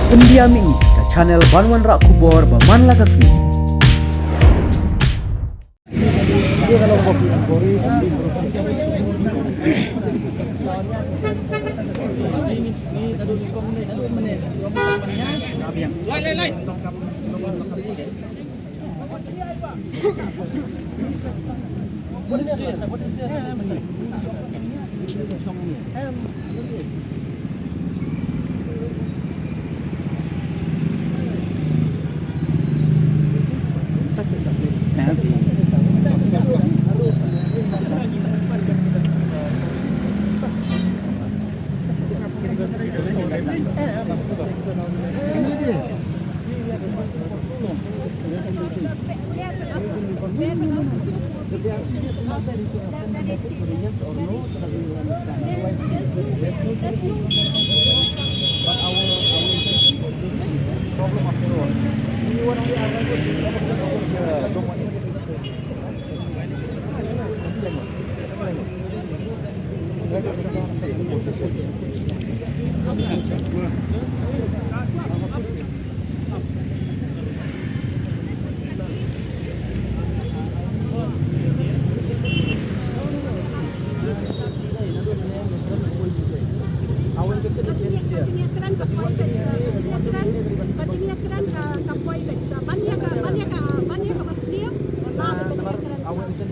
Pendiami ke channel Banwan Rak Kubor Baman Lakasmi. What is this? What is this?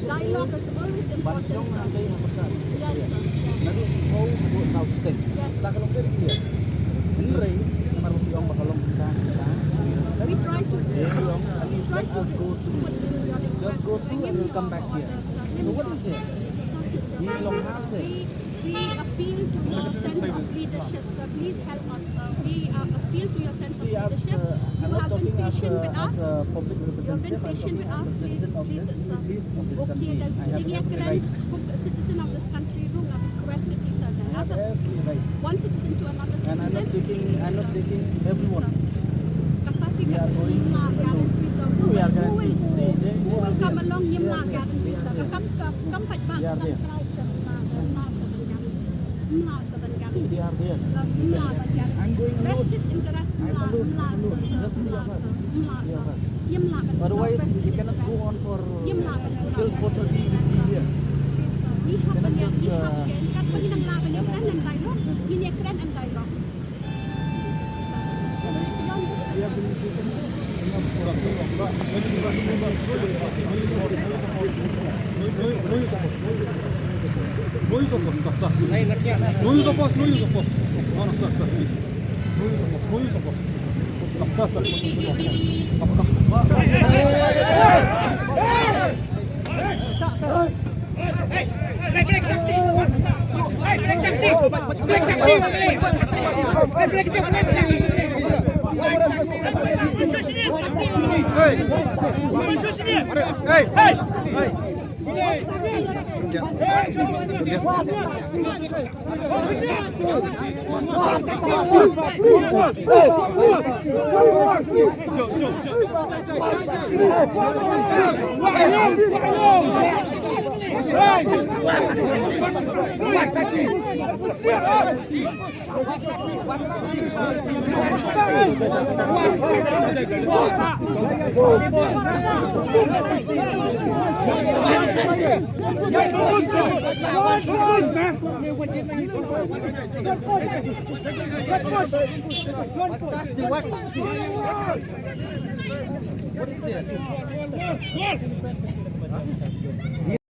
Dialogue is always important. We try to just go through and we'll come back here. So what is this? We appeal to your sense of leadership, so please help us. We appeal to your sense of leadership. I'm You not have been talking as patient with us. a public You have been representative, I'm patient talking with as us. a citizen of this country. I have every right. Citizen of this country, request I have every right. one citizen to another citizen. And I'm not taking everyone. We are going who we are guaranteed. See, who will come along they nhưng are mà there. guarantee They are there. See, they are there. I'm going alone. Otherwise, we cannot go on for till 4:30 here. Cannot just we have been No use of force, sir. No use of force, no use of force. No, sir, please. No use of force, no use of force. What is it?